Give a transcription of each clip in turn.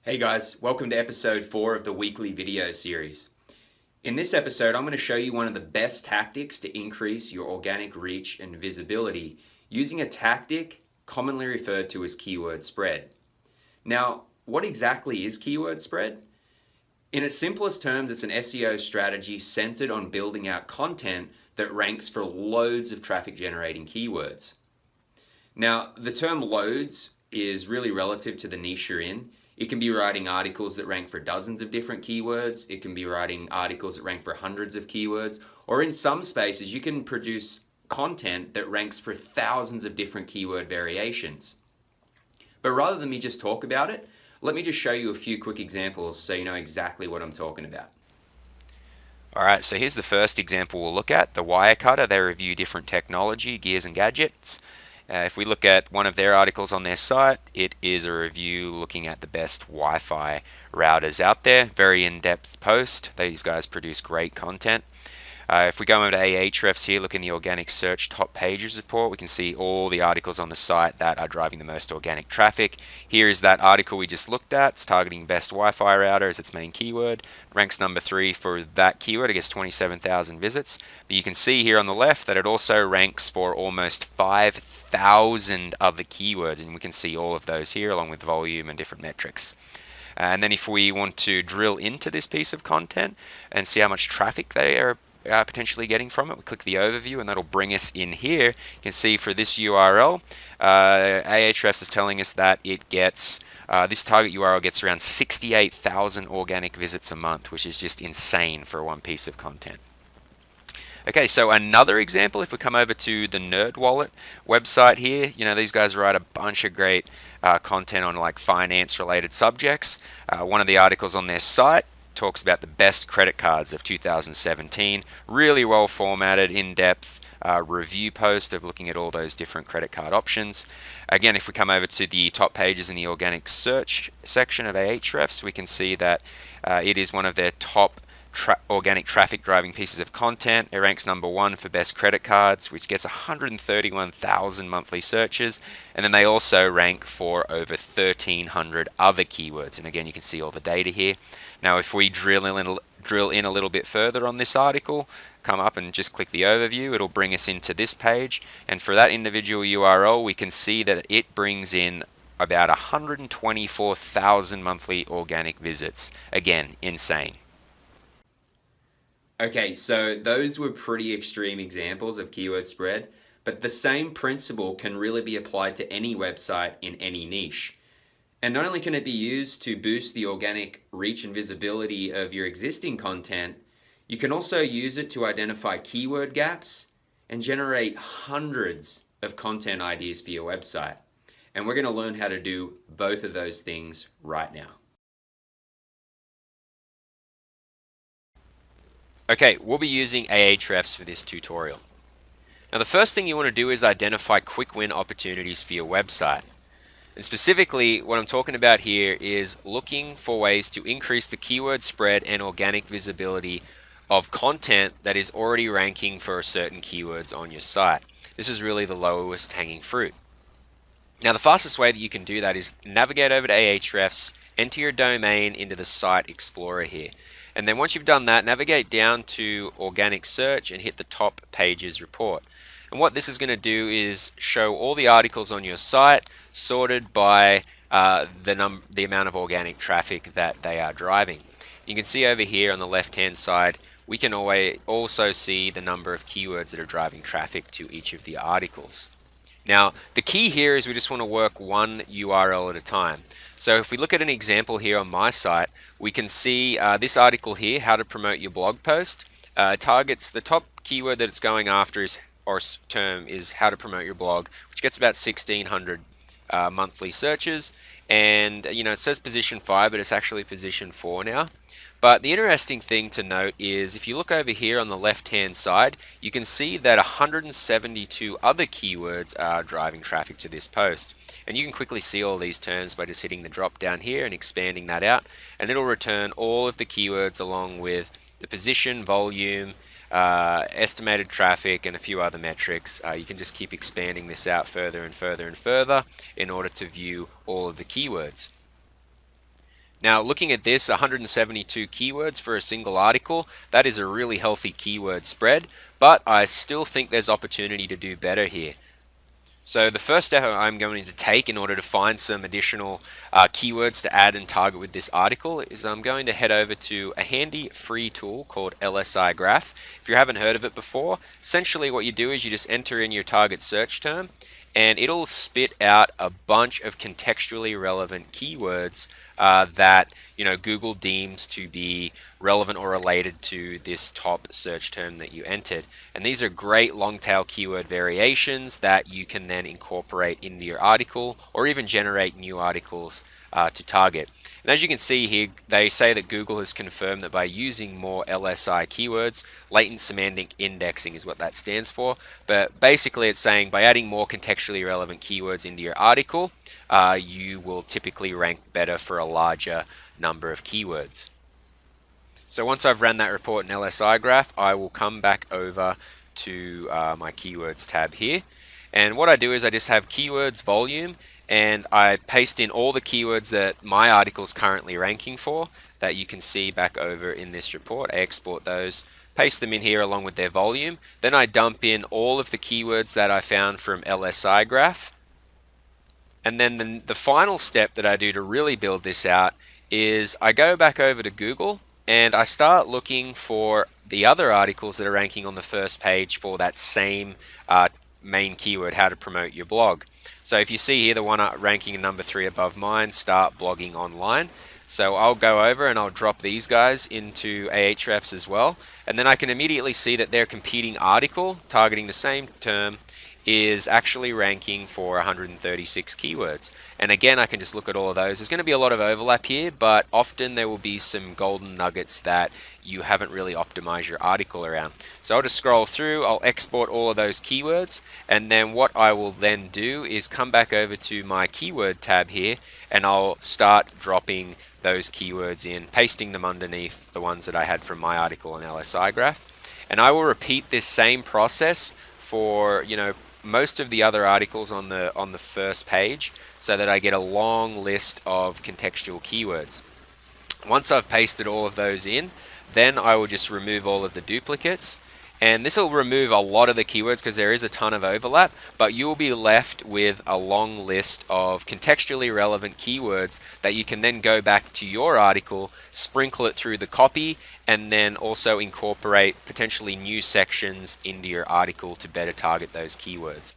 Hey guys, welcome to episode 4 of the weekly video series. In this episode, I'm going to show you one of the best tactics to increase your organic reach and visibility using a tactic commonly referred to as keyword spread. Now, what exactly is keyword spread? In its simplest terms, it's an SEO strategy centered on building out content that ranks for loads of traffic generating keywords. Now, the term loads is really relative to the niche you're in. It can be writing articles that rank for dozens of different keywords. It can be writing articles that rank for hundreds of keywords. Or in some spaces, you can produce content that ranks for thousands of different keyword variations. But rather than me just talk about it, let me just show you a few quick examples so you know exactly what I'm talking about. Alright, so here's the first example we'll look at, the Wirecutter. They review different technology, gears and gadgets. If we look at one of their articles on their site, it is a review looking at the best Wi-Fi routers out there. Very in-depth post. These guys produce great content. If we go over to Ahrefs here, look in the organic search top pages report, we can see all the articles on the site that are driving the most organic traffic. Here is that article we just looked at. It's targeting best Wi-Fi router as its main keyword. Ranks number 3 for that keyword. It gets 27,000 visits. But you can see here on the left that it also ranks for almost 5,000 other keywords, and we can see all of those here along with volume and different metrics. And then if we want to drill into this piece of content and see how much traffic they are potentially getting from it, we click the overview and that'll bring us in here. You can see for this URL, Ahrefs is telling us that it gets, this target URL gets around 68,000 organic visits a month, which is just insane for one piece of content. Okay, so another example, if we come over to the NerdWallet website here, these guys write a bunch of great content on like finance related subjects. One of the articles on their site talks about the best credit cards of 2017. Really well formatted, in-depth review post of looking at all those different credit card options. Again, if we come over to the top pages in the organic search section of Ahrefs, we can see that it is one of their top organic traffic driving pieces of content. It ranks number 1 for best credit cards, which gets 131,000 monthly searches, and then they also rank for over 1,300 other keywords. And again, you can see all the data here. Now, if we drill in a little bit further on this article, come up and just click the overview, it'll bring us into this page, and for that individual URL, we can see that it brings in about 124,000 monthly organic visits. Again, insane. Okay, so those were pretty extreme examples of keyword spread, but the same principle can really be applied to any website in any niche. And not only can it be used to boost the organic reach and visibility of your existing content, you can also use it to identify keyword gaps and generate hundreds of content ideas for your website. And we're going to learn how to do both of those things right now. Okay, we'll be using Ahrefs for this tutorial. Now the first thing you want to do is identify quick win opportunities for your website. And specifically, what I'm talking about here is looking for ways to increase the keyword spread and organic visibility of content that is already ranking for certain keywords on your site. This is really the lowest hanging fruit. Now the fastest way that you can do that is navigate over to Ahrefs, enter your domain into the Site Explorer here. And then once you've done that, navigate down to Organic Search and hit the Top Pages report. And what this is going to do is show all the articles on your site sorted by the amount of organic traffic that they are driving. You can see over here on the left-hand side, we can also see the number of keywords that are driving traffic to each of the articles. Now, the key here is we just want to work one URL at a time. So if we look at an example here on my site, we can see this article here, how to promote your blog post, targets the top keyword that it's going after term is how to promote your blog, which gets about 1,600 monthly searches. And it says position 5, but it's actually position 4 now. But the interesting thing to note is if you look over here on the left hand side, you can see that 172 other keywords are driving traffic to this post. And you can quickly see all these terms by just hitting the drop down here and expanding that out, and it'll return all of the keywords along with the position, volume, estimated traffic, and a few other metrics. You can just keep expanding this out further and further and further in order to view all of the keywords. Now, looking at this, 172 keywords for a single article, that is a really healthy keyword spread, but I still think there's opportunity to do better here. So the first step I'm going to take in order to find some additional keywords to add and target with this article is I'm going to head over to a handy free tool called LSI Graph. If you haven't heard of it before, essentially what you do is you just enter in your target search term and it'll spit out a bunch of contextually relevant keywords that Google deems to be relevant or related to this top search term that you entered. And these are great long tail keyword variations that you can then incorporate into your article or even generate new articles to target. And as you can see here, they say that Google has confirmed that by using more LSI keywords, latent semantic indexing is what that stands for. But basically it's saying by adding more contextually relevant keywords into your article, you will typically rank better for a larger number of keywords. So once I've ran that report in LSI Graph, I will come back over to my keywords tab here. And what I do is I just have keywords volume, and I paste in all the keywords that my article is currently ranking for that you can see back over in this report. I export those, paste them in here along with their volume. Then I dump in all of the keywords that I found from LSI Graph. And then the final step that I do to really build this out is I go back over to Google and I start looking for the other articles that are ranking on the first page for that same main keyword, how to promote your blog. So if you see here the one ranking in number 3 above mine, start blogging online. So I'll go over and I'll drop these guys into Ahrefs as well. And then I can immediately see that their competing article targeting the same term is actually ranking for 136 keywords. And again, I can just look at all of those. There's going to be a lot of overlap here, but often there will be some golden nuggets that you haven't really optimized your article around. So I'll just scroll through, I'll export all of those keywords, and then what I will then do is come back over to my keyword tab here, and I'll start dropping those keywords in, pasting them underneath the ones that I had from my article in LSI Graph. And I will repeat this same process for, most of the other articles on the first page so that I get a long list of contextual keywords. Once I've pasted all of those in, then I will just remove all of the duplicates, and this will remove a lot of the keywords because there is a ton of overlap, but you'll be left with a long list of contextually relevant keywords that you can then go back to your article, sprinkle it through the copy, and then also incorporate potentially new sections into your article to better target those keywords.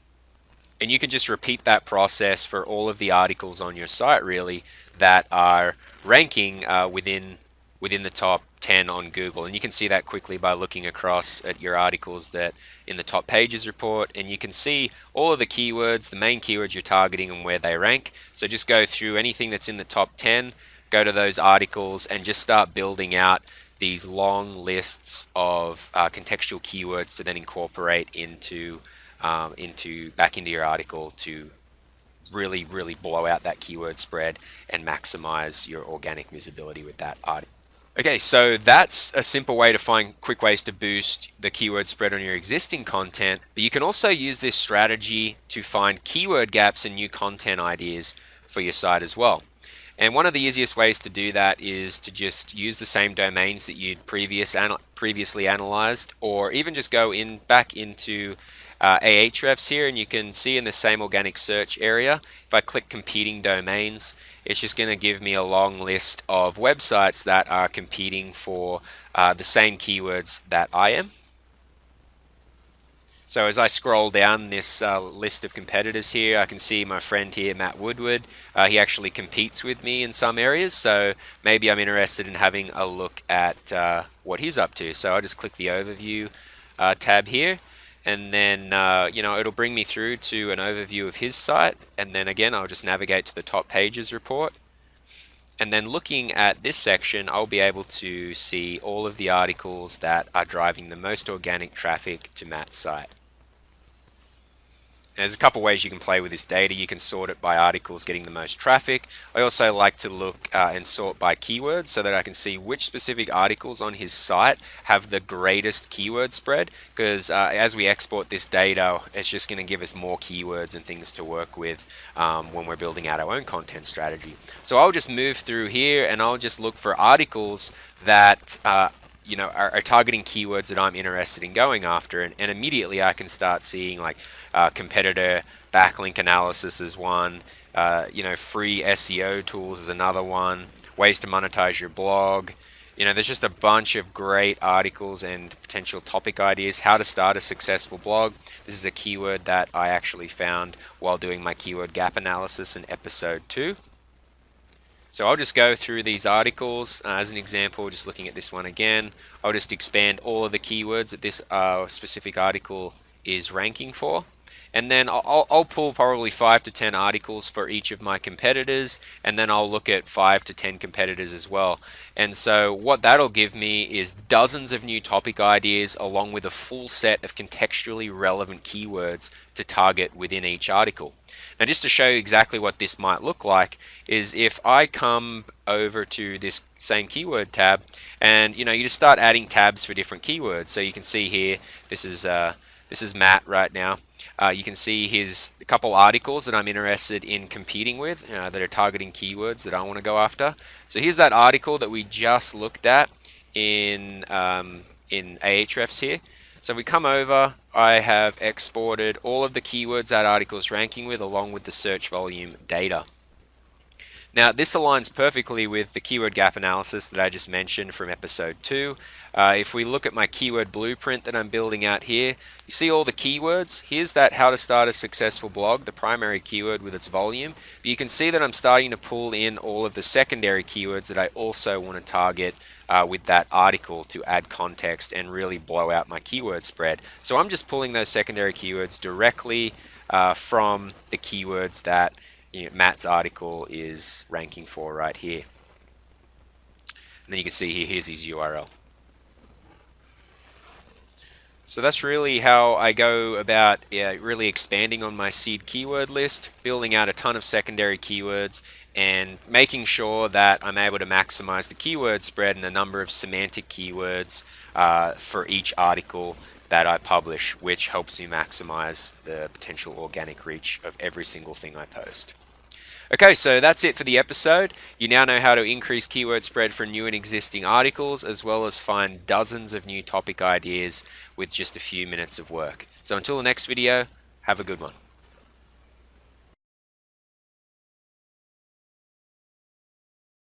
And you can just repeat that process for all of the articles on your site really that are ranking within the top 10 on Google. And you can see that quickly by looking across at your articles that in the top pages report, and you can see all of the keywords, the main keywords you're targeting and where they rank. So just go through anything that's in the top 10, go to those articles and just start building out these long lists of contextual keywords to then incorporate into your article to really blow out that keyword spread and maximize your organic visibility with that article. Okay, so that's a simple way to find quick ways to boost the keyword spread on your existing content, but you can also use this strategy to find keyword gaps and new content ideas for your site as well. And one of the easiest ways to do that is to just use the same domains that you'd previously analyzed, or even just go back into Ahrefs here, and you can see in the same organic search area, if I click competing domains, it's just going to give me a long list of websites that are competing for the same keywords that I am. So as I scroll down this list of competitors here, I can see my friend here, Matt Woodward. He actually competes with me in some areas, so maybe I'm interested in having a look at what he's up to. So I'll just click the overview tab here, and then it'll bring me through to an overview of his site, and then again I'll just navigate to the top pages report, and then looking at this section I'll be able to see all of the articles that are driving the most organic traffic to Matt's site. There's a couple ways you can play with this data. You can sort it by articles getting the most traffic. I also like to look and sort by keywords so that I can see which specific articles on his site have the greatest keyword spread, because as we export this data, it's just going to give us more keywords and things to work with when we're building out our own content strategy. So I'll just move through here and I'll just look for articles that are targeting keywords that I'm interested in going after, and immediately I can start seeing like competitor backlink analysis is one, free SEO tools is another one, ways to monetize your blog. There's just a bunch of great articles and potential topic ideas. How to start a successful blog. This is a keyword that I actually found while doing my keyword gap analysis in episode 2. So I'll just go through these articles. As an example, just looking at this one again, I'll just expand all of the keywords that this specific article is ranking for. And then I'll pull probably 5 to 10 articles for each of my competitors, and then I'll look at 5 to 10 competitors as well. And so what that'll give me is dozens of new topic ideas along with a full set of contextually relevant keywords to target within each article. Now, just to show you exactly what this might look like is if I come over to this same keyword tab, and you just start adding tabs for different keywords. So you can see here, this is Matt right now. You can see his couple articles that I'm interested in competing with that are targeting keywords that I want to go after. So here's that article that we just looked at in Ahrefs here. So if we come over, I have exported all of the keywords that article is ranking with along with the search volume data. Now, this aligns perfectly with the keyword gap analysis that I just mentioned from episode 2. If we look at my keyword blueprint that I'm building out here, you see all the keywords. Here's that how to start a successful blog, the primary keyword with its volume. But you can see that I'm starting to pull in all of the secondary keywords that I also want to target with that article to add context and really blow out my keyword spread. So I'm just pulling those secondary keywords directly from the keywords that Matt's article is ranking for right here. And then you can see here, here's his URL. So that's really how I go about really expanding on my seed keyword list, building out a ton of secondary keywords, and making sure that I'm able to maximize the keyword spread and the number of semantic keywords for each article that I publish, which helps me maximize the potential organic reach of every single thing I post. Okay, so that's it for the episode. You now know how to increase keyword spread for new and existing articles, as well as find dozens of new topic ideas with just a few minutes of work. So until the next video, have a good one.